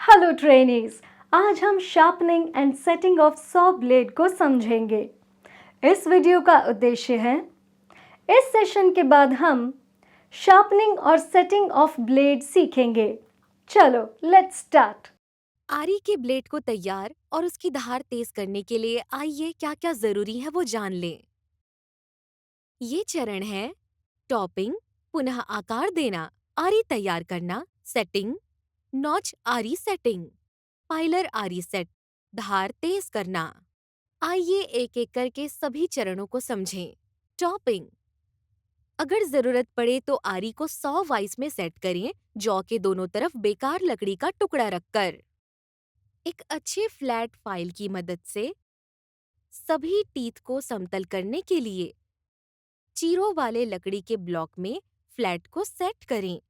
Hello trainees, आज हम sharpening and setting of saw blade को समझेंगे। इस वीडियो का उद्देश्य है, इस सेशन के बाद हम शार्पनिंग और सेटिंग ऑफ ब्लेड सीखेंगे। चलो लेट्स स्टार्ट। आरी के ब्लेड को तैयार और उसकी धार तेज करने के लिए आइए क्या क्या जरूरी है वो जान लें। ये चरण है टॉपिंग, पुनः आकार देना, आरी तैयार करना, सेटिंग, नॉच आरी सेटिंग, पाइलर आरी सेट, धार तेज करना। आइए एक एक करके सभी चरणों को समझें। टॉपिंग, अगर जरूरत पड़े तो आरी को 100 वाइस में सेट करें, जौ के दोनों तरफ बेकार लकड़ी का टुकड़ा रखकर। एक अच्छे फ्लैट फाइल की मदद से सभी टीथ को समतल करने के लिए चीरों वाले लकड़ी के ब्लॉक में फ्लैट को सेट करें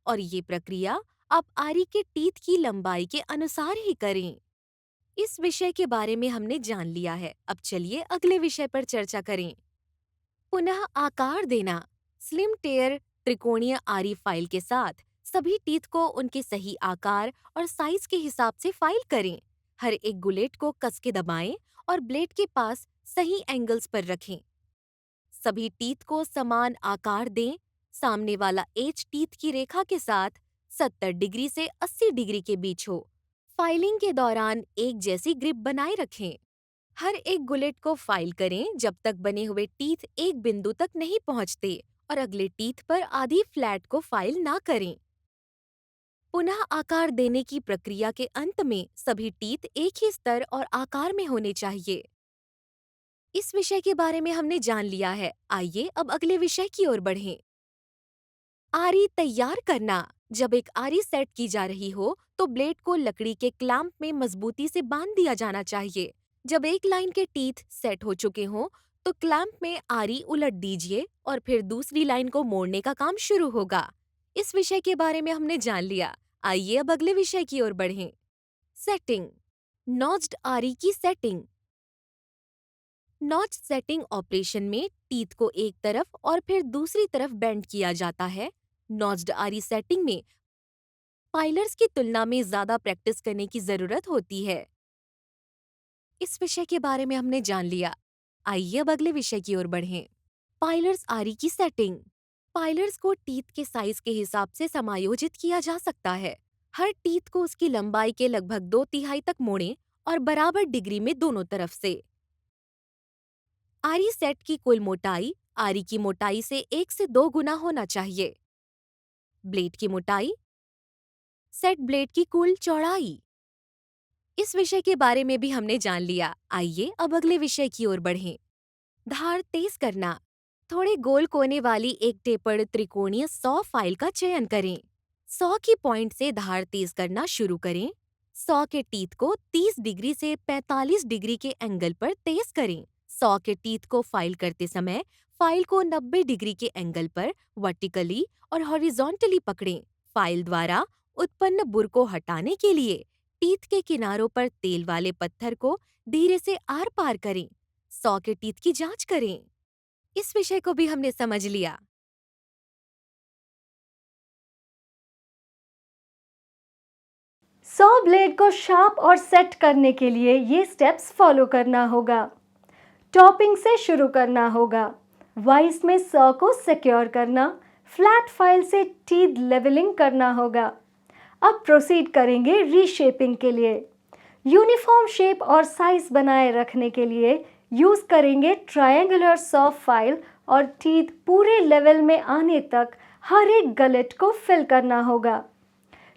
और ये प्रक्रिया आप आरी के टीथ की लंबाई के अनुसार ही करें। इस विषय के बारे में हमने जान लिया है, अब चलिए अगले विषय पर चर्चा करें। पुनः आकार देना। स्लिम टेयर त्रिकोणीय आरी फाइल के साथ सभी टीथ को उनके सही आकार और साइज के हिसाब से फाइल करें। हर एक गुलेट को कस के दबाएं और ब्लेड के पास सही एंगल्स पर रखें। सभी टीथ को समान आकार दें। सामने वाला एज टीथ की रेखा के साथ 70 डिग्री से 80 डिग्री के बीच हो। फाइलिंग के दौरान एक जैसी ग्रिप बनाए रखें। हर एक गुलेट को फाइल करें जब तक बने हुए टीथ एक बिंदु तक नहीं पहुंचते और अगले टीथ पर आधी फ्लैट को फाइल ना करें। पुनः आकार देने की प्रक्रिया के अंत में सभी टीथ एक ही स्तर और आकार में होने चाहिए। इस विषय के बारे में हमने जान लिया है, आइए अब अगले विषय की ओर बढ़ें। आरी तैयार करना। जब एक आरी सेट की जा रही हो तो ब्लेड को लकड़ी के क्लैंप में मजबूती से बांध दिया जाना चाहिए। जब एक लाइन के टीथ सेट हो चुके हों तो क्लैंप में आरी उलट दीजिए और फिर दूसरी लाइन को मोड़ने का काम शुरू होगा। इस विषय के बारे में हमने जान लिया, आइए अब अगले विषय की ओर बढ़ें। सेटिंग, नॉच्ड आरी की सेटिंग। नॉच सेटिंग ऑपरेशन में टीथ को एक तरफ और फिर दूसरी तरफ बेंड किया जाता है। नॉच्ड आरी सेटिंग में पाइलर्स की तुलना में ज्यादा प्रैक्टिस करने की जरूरत होती है। इस विषय के बारे में हमने जान लिया, आइए अब अगले विषय की ओर बढ़ें। पाइलर्स आरी की सेटिंग। पाइलर्स को टीथ के साइज के हिसाब से समायोजित किया जा सकता है। हर टीथ को उसकी लंबाई के लगभग 2/3 तक मोड़ें और बराबर डिग्री में दोनों तरफ से। आरी सेट की कुल मोटाई आरी की मोटाई से 1 से 2 गुना होना चाहिए। ब्लेड की मोटाई, सेट ब्लेड की कुल चौड़ाई। इस विषय के बारे में भी हमने जान लिया, आइए अब अगले विषय की ओर बढ़ें। धार तेज करना। थोड़े गोल कोने वाली एक टेपर्ड त्रिकोणीय 100 फाइल का चयन करें। 100 की पॉइंट से धार तेज करना शुरू करें। 100 के टीथ को 30 डिग्री से 45 डिग्री के एंगल पर तेज करें। 100 के टीथ को फाइल करते समय फाइल को 90 डिग्री के एंगल पर वर्टिकली और हॉरिजॉन्टली पकड़ें। फाइल द्वारा उत्पन्न बुर को हटाने के लिए टीथ के किनारों पर तेल वाले पत्थर को धीरे से आर पार करें। 100 के टीथ की जांच करें। इस विषय को भी हमने समझ लिया। सॉ ब्लेड को शार्प और सेट करने के लिए ये स्टेप्स फॉलो करना होगा। टॉपिंग से शुरू करना होगा, वाइस में सॉ को सिक्योर करना, फ्लैट फाइल से टीथ लेवलिंग करना होगा। अब प्रोसीड करेंगे रीशेपिंग के लिए। यूनिफॉर्म शेप और साइज बनाए रखने के लिए यूज करेंगे ट्रायंगुलर सॉ फाइल और टीथ पूरे लेवल में आने तक हर एक गलेट को फिल करना होगा।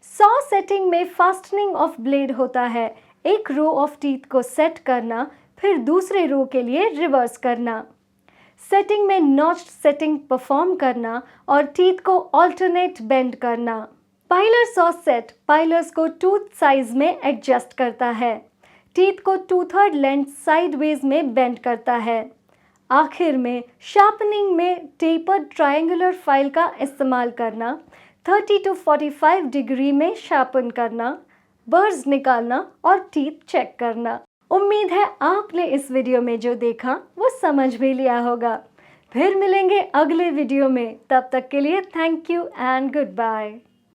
सॉ सेटिंग में फास्टनिंग ऑफ ब्लेड होता है। एक रो ऑफ टीथ को सेट करना, फिर दूसरे रो के लिए रिवर्स करना। सेटिंग में नॉच्ड सेटिंग परफॉर्म करना और टीथ को ऑल्टरनेट बेंड करना। पाइलर सॉ सेट पाइलर्स को टूथ साइज में एडजस्ट करता है, टीथ को 2/3 लेंथ साइडवेज में बेंड करता है। आखिर में शार्पनिंग में टेपर्ड ट्रायंगुलर फाइल का इस्तेमाल करना, 30 to 45 डिग्री में शार्पन करना, बर्स निकालना और टीथ चेक करना। उम्मीद है आपने इस वीडियो में जो देखा वो समझ भी लिया होगा। फिर मिलेंगे अगले वीडियो में, तब तक के लिए thank you and good bye.